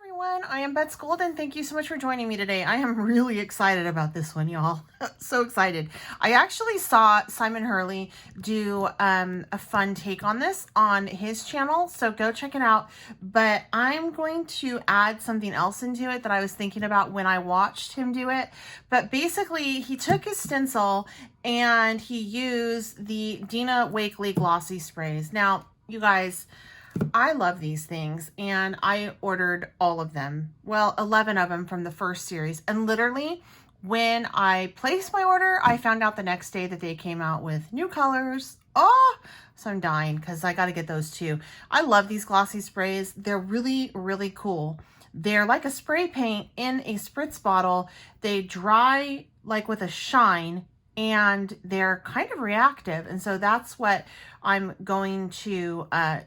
Everyone, I am Bets Golden. Thank you so much for joining me today. I am really excited about this one, y'all. So excited. I actually saw Simon Hurley do a fun take on this on his channel, so go check it out. But I'm going to add something else into it that I was thinking about when I watched him do it. But basically, he took his stencil and he used the Dina Wakeley Gloss Sprays. Now, you guys, I love these things, and I ordered all of them. Well, 11 of them from the first series. And literally, when I placed my order, I found out the next day that they came out with new colors. Oh, so I'm dying because I got to get those too. I love these glossy sprays. They're really, really cool. They're like a spray paint in a spritz bottle. They dry like with a shine, and they're kind of reactive. And so that's what I'm going to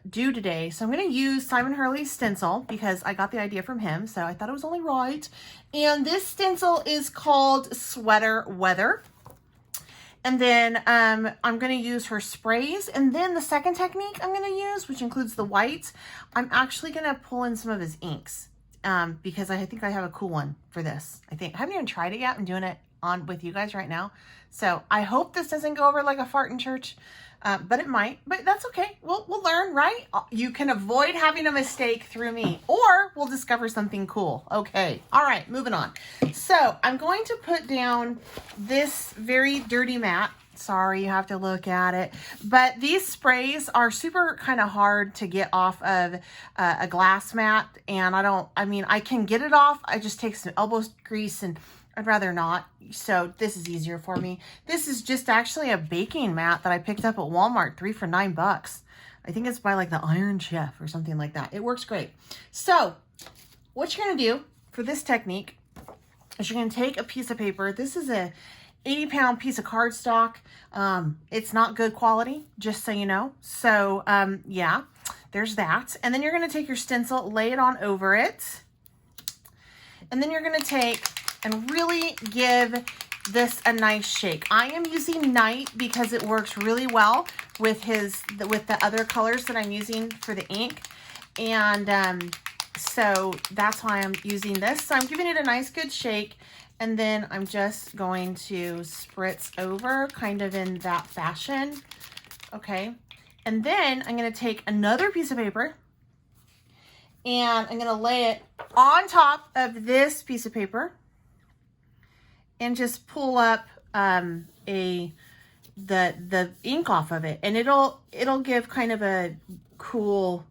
do today. So I'm going to use Simon Hurley's stencil because I got the idea from him. So I thought it was only right. And this stencil is called Sweater Weather. And then I'm going to use her sprays. And then the second technique I'm going to use, which includes the white, I'm actually going to pull in some of his inks because I think I have a cool one for this. I haven't even tried it yet. I'm doing it on with you guys right now. So I hope this doesn't go over like a fart in church, but it might, but that's okay. We'll learn, right? You can avoid having a mistake through me, or we'll discover something cool. Okay. All right, moving on. So I'm going to put down this very dirty mat. Sorry, you have to look at it. But these sprays are super kind of hard to get off of a glass mat. And I can get it off. I just take some elbow grease, and I'd rather not. So this is easier for me. This is just actually a baking mat that I picked up at Walmart, 3 for $9. I think it's by like the Iron Chef or something like that. It works great. So what you're going to do for this technique is you're going to take a piece of paper. This is a 80-pound piece of cardstock. It's not good quality, just so you know. So yeah, there's that. And then you're going to take your stencil, lay it on over it. And then you're going to take and really give this a nice shake. I am using Night because it works really well with the other colors that I'm using for the ink. And so that's why I'm using this. So I'm giving it a nice good shake. And then I'm just going to spritz over kind of in that fashion. Okay. And then I'm going to take another piece of paper and I'm going to lay it on top of this piece of paper and just pull up the ink off of it, and it'll give kind of a cool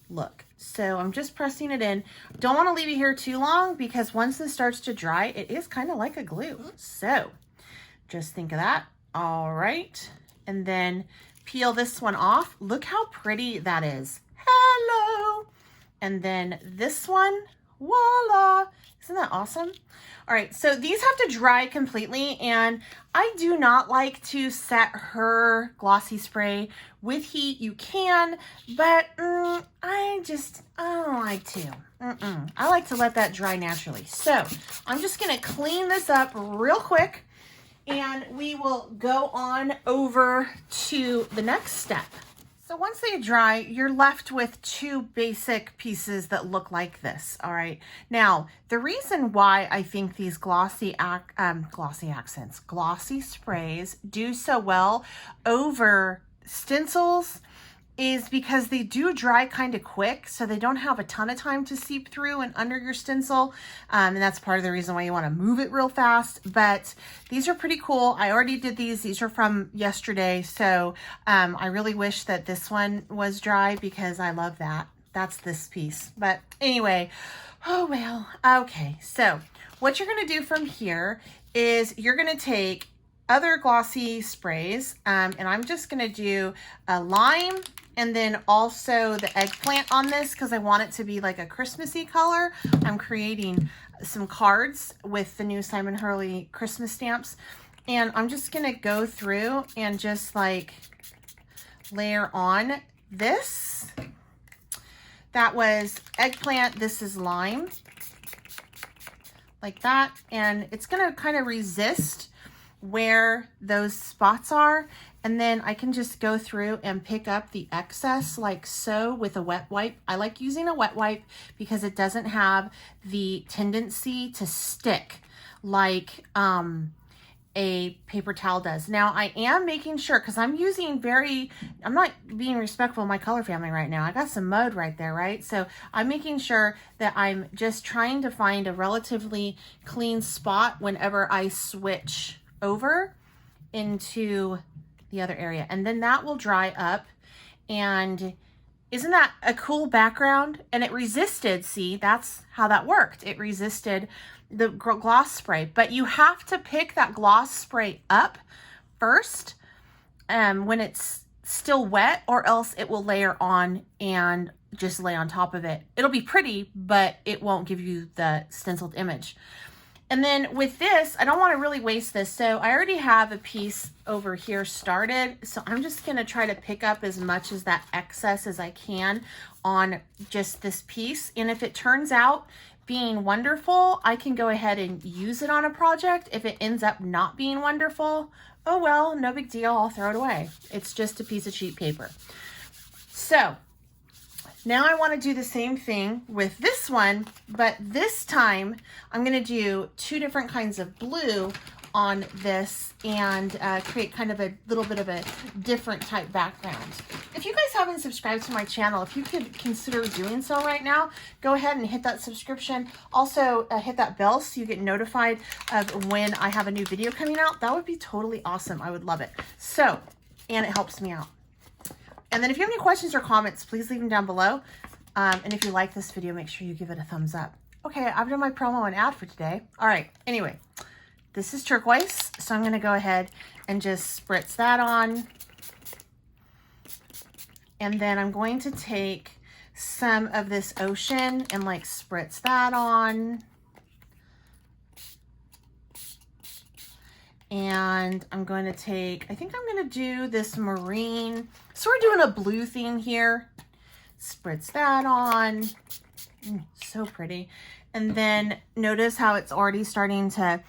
look. So I'm just pressing it in. Don't want to leave it here too long because once this starts to dry, it is kind of like a glue. So just think of that. All right. And then peel this one off. Look how pretty that is. Hello. And then this one, voila. Isn't that awesome? All right, so these have to dry completely, and I do not like to set her glossy spray with heat. You can, but I don't like to. I like to let that dry naturally. So I'm just gonna clean this up real quick, and we will go on over to the next step. So once they dry, you're left with 2 basic pieces that look like this, all right? Now, the reason why I think these glossy sprays do so well over stencils is because they do dry kind of quick, so they don't have a ton of time to seep through and under your stencil, and that's part of the reason why you want to move it real fast. But these are pretty cool. I already did these. These are from yesterday, so I really wish that this one was dry because I love that. That's this piece. But anyway, oh well. Okay, so what you're going to do from here is you're going to take other glossy sprays, and I'm just going to do a lime and then also the eggplant on this because I want it to be like a Christmassy color. I'm creating some cards with the new Simon Hurley Christmas stamps, and I'm just going to go through and just like layer on this. That was eggplant. This is lime, like that, and it's going to kind of resist where those spots are, And then I can just go through and pick up the excess like so with a wet wipe. I like using a wet wipe because it doesn't have the tendency to stick like a paper towel does. Now I am making sure, because I'm not being respectful of my color family right now. I got some mud right there, right? So I'm making sure that I'm just trying to find a relatively clean spot whenever I switch over into the other area. And then that will dry up. And isn't that a cool background? And it resisted, see, that's how that worked. It resisted the gloss spray, but you have to pick that gloss spray up first when it's still wet, or else it will layer on and just lay on top of it. It'll be pretty, but it won't give you the stenciled image. And then with this, I don't want to really waste this. So I already have a piece over here started. So I'm just going to try to pick up as much as that excess as I can on just this piece. And if it turns out being wonderful, I can go ahead and use it on a project. If it ends up not being wonderful, oh well, no big deal, I'll throw it away. It's just a piece of cheap paper. So now I want to do the same thing with this one, but this time I'm going to do 2 different kinds of blue on this and create kind of a little bit of a different type background. If you guys haven't subscribed to my channel, if you could consider doing so right now, go ahead and hit that subscription. Also hit that bell so you get notified of when I have a new video coming out. That would be totally awesome. I would love it. So, and it helps me out. And then if you have any questions or comments, please leave them down below. And if you like this video, make sure you give it a thumbs up. Okay, I've done my promo and ad for today. All right, anyway, this is turquoise, so I'm gonna go ahead and just spritz that on. And then I'm going to take some of this ocean and like spritz that on. And I'm going to take, I think I'm going to do this marine. So we're doing a blue theme here. Spritz that on. So pretty. And then notice how it's already starting to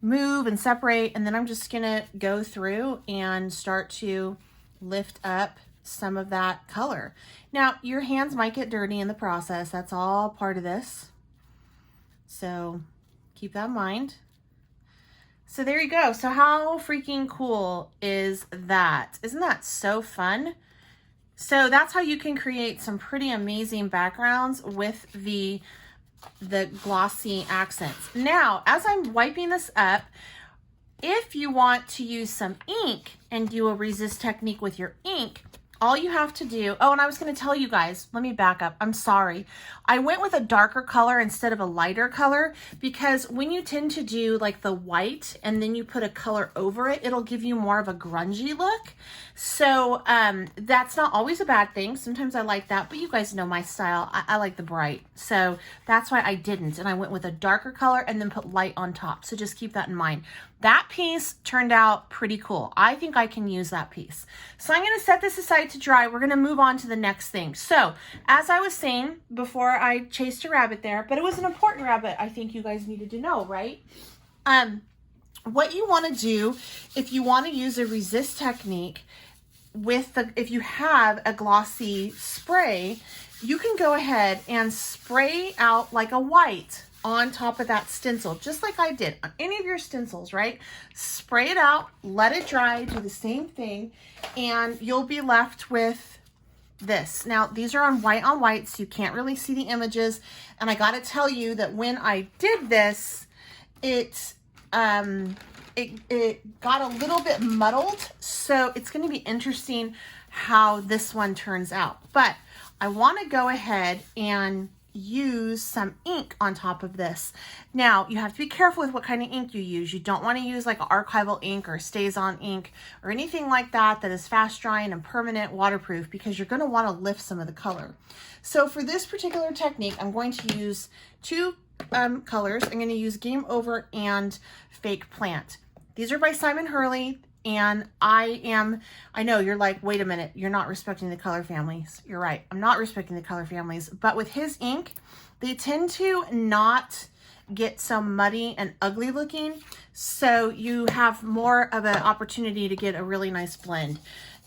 move and separate. And then I'm just going to go through and start to lift up some of that color. Now, your hands might get dirty in the process. That's all part of this. So keep that in mind. So there you go. So how freaking cool is that? Isn't that so fun? So that's how you can create some pretty amazing backgrounds with the glossy accents. Now, as I'm wiping this up, if you want to use some ink and do a resist technique with your ink, all you have to do, oh, and I was going to tell you guys, let me back up. I'm sorry. I went with a darker color instead of a lighter color because when you tend to do like the white and then you put a color over it, it'll give you more of a grungy look. So that's not always a bad thing. Sometimes I like that, but you guys know my style. I like the bright. So that's why I didn't. And I went with a darker color and then put light on top. So just keep that in mind. That piece turned out pretty cool. I think I can use that piece. So I'm going to set this aside to dry. We're going to move on to the next thing. So as I was saying before, I chased a rabbit there, but it was an important rabbit I think you guys needed to know, right? What you want to do if you want to use a resist technique if you have a glossy spray, you can go ahead and spray out like a white on top of that stencil, just like I did on any of your stencils, right? Spray it out, let it dry, do the same thing, and you'll be left with this. Now, these are on white, so you can't really see the images, and I gotta tell you that when I did this, it got a little bit muddled, so it's gonna be interesting how this one turns out. But I wanna go ahead and use some ink on top of this. Now, you have to be careful with what kind of ink you use. You don't want to use like archival ink or stays on ink or anything like that that is fast drying and permanent waterproof, because you're going to want to lift some of the color. So for this particular technique, I'm going to use 2 colors. I'm going to use Game Over and Fake Plant. These are by Simon Hurley. And I know you're like, wait a minute, you're not respecting the color families. You're right, I'm not respecting the color families, but with his ink, they tend to not get so muddy and ugly looking. So you have more of an opportunity to get a really nice blend.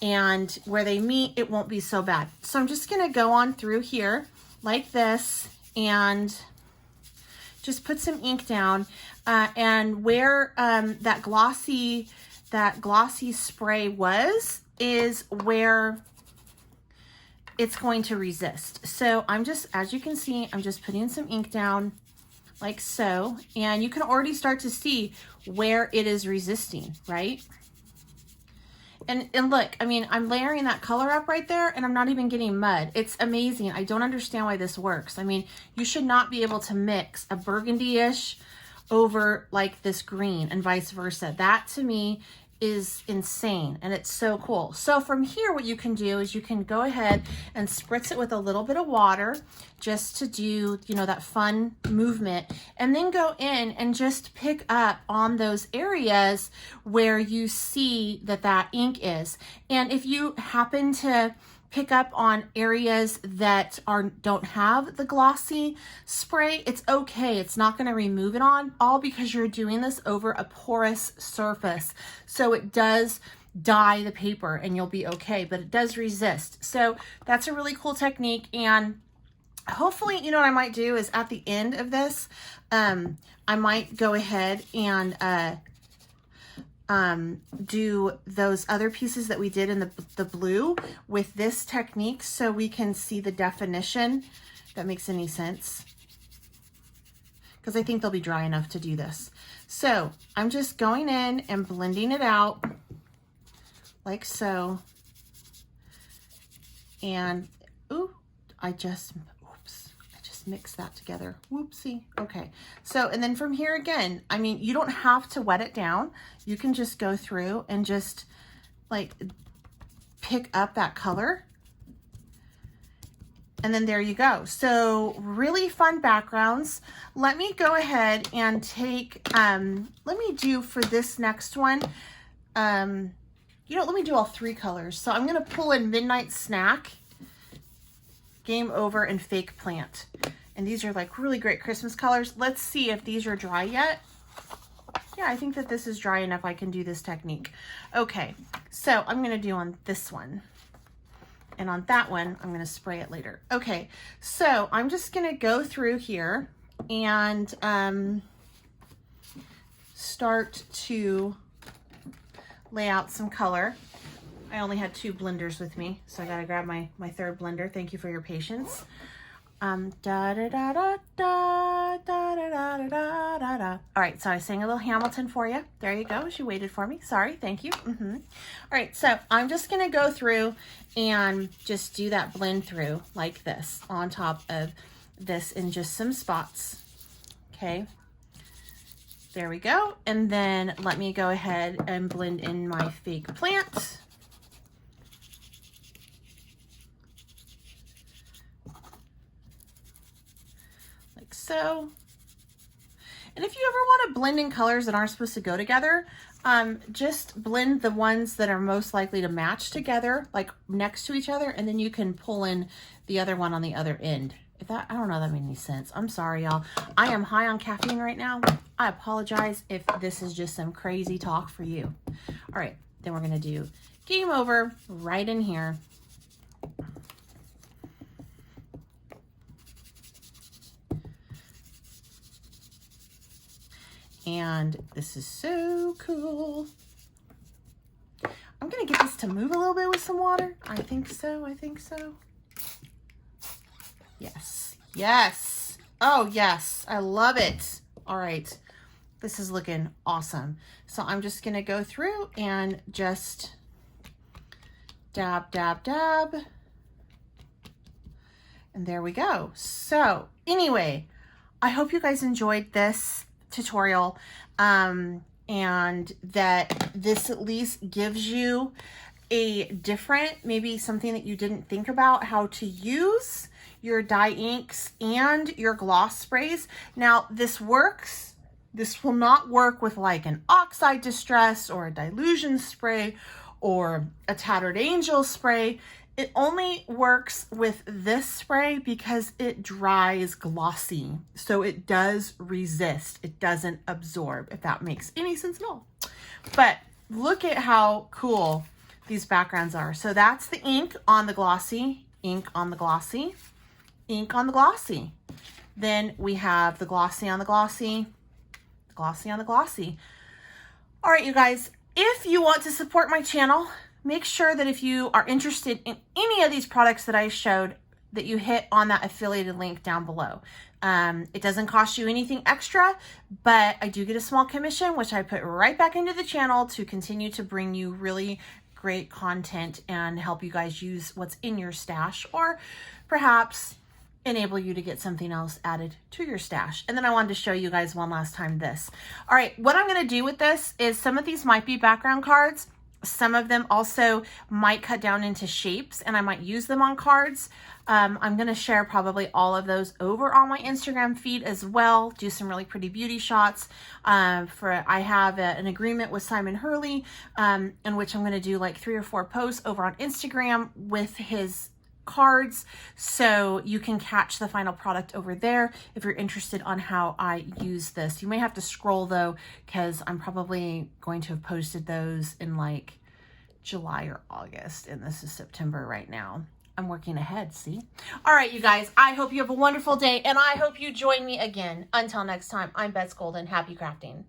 And where they meet, it won't be so bad. So I'm just gonna go on through here like this and just put some ink down. And where that glossy spray was is where it's going to resist. So I'm just, as you can see, I'm just putting some ink down like so, and you can already start to see where it is resisting, right? And look, I mean, I'm layering that color up right there and I'm not even getting mud. It's amazing. I don't understand why this works. I mean, you should not be able to mix a burgundy-ish over like this green and vice versa. That to me is insane, and it's so cool. So from here, what you can do is you can go ahead and spritz it with a little bit of water just to do, you know, that fun movement, and then go in and just pick up on those areas where you see that that ink is. And if you happen to pick up on areas that don't have the glossy spray, it's okay. It's not going to remove it all because you're doing this over a porous surface. So it does dye the paper and you'll be okay, but it does resist. So that's a really cool technique. And hopefully, you know what I might do is at the end of this, I might go ahead and do those other pieces that we did in the blue with this technique so we can see the definition. If that makes any sense, because I think they'll be dry enough to do this. So I'm just going in and blending it out like so. And ooh, I just mix that together. Whoopsie. Okay. So, and then from here again, I mean, you don't have to wet it down. You can just go through and just like pick up that color. And then there you go. So really fun backgrounds. Let me go ahead and take, let me do for this next one, you know, let me do all three colors. So I'm going to pull in Midnight Snack, Game Over, and Fake Plant. And these are like really great Christmas colors. Let's see if these are dry yet. Yeah, I think that this is dry enough. I can do this technique. Okay, so I'm going to do on this one. And on that one, I'm going to spray it later. Okay, so I'm just going to go through here and start to lay out some color. I only had 2 blenders with me, so I got to grab my third blender. Thank you for your patience. Da da da da da da da da da da da. All right, so I sang a little Hamilton for you. There you go. She waited for me. Sorry. Thank you. All right, so I'm just gonna go through and just do that blend through like this on top of this in just some spots. Okay. There we go. And then let me go ahead and blend in my Fake Plant. So, and if you ever want to blend in colors that aren't supposed to go together, just blend the ones that are most likely to match together, like next to each other, and then you can pull in the other one on the other end. I don't know if that made any sense. I'm sorry, y'all. I am high on caffeine right now. I apologize if this is just some crazy talk for you. All right, then we're going to do Game Over right in here. And this is so cool. I'm going to get this to move a little bit with some water. I think so. I think so. Yes. Yes. Oh, yes. I love it. All right. This is looking awesome. So I'm just going to go through and just dab, dab, dab. And there we go. So anyway, I hope you guys enjoyed this tutorial and that this at least gives you a different, maybe something that you didn't think about how to use your dye inks and your gloss sprays. Now this works. This will not work with like an oxide distress or a dilution spray or a tattered angel spray. It only works with this spray because it dries glossy. So it does resist. It doesn't absorb, if that makes any sense at all. But look at how cool these backgrounds are. So that's the ink on the glossy, ink on the glossy, ink on the glossy. Then we have the glossy on the glossy, glossy on the glossy. All right, you guys, if you want to support my channel, make sure that if you are interested in any of these products that I showed, that you hit on that affiliated link down below. It doesn't cost you anything extra, but I do get a small commission, which I put right back into the channel to continue to bring you really great content and help you guys use what's in your stash, or perhaps enable you to get something else added to your stash. And then I wanted to show you guys one last time this. All right, what I'm going to do with this is some of these might be background cards. Some of them also might cut down into shapes and I might use them on cards. I'm going to share probably all of those over on my Instagram feed as well. Do some really pretty beauty shots. I have an agreement with Simon Hurley in which I'm going to do like 3 or 4 posts over on Instagram with his cards, so you can catch the final product over there if you're interested on how I use this. You may have to scroll though, because I'm probably going to have posted those in like July or August, and this is September right now. I'm working ahead, see? All right, you guys, I hope you have a wonderful day, and I hope you join me again. Until next time, I'm Bets Golden. Happy crafting.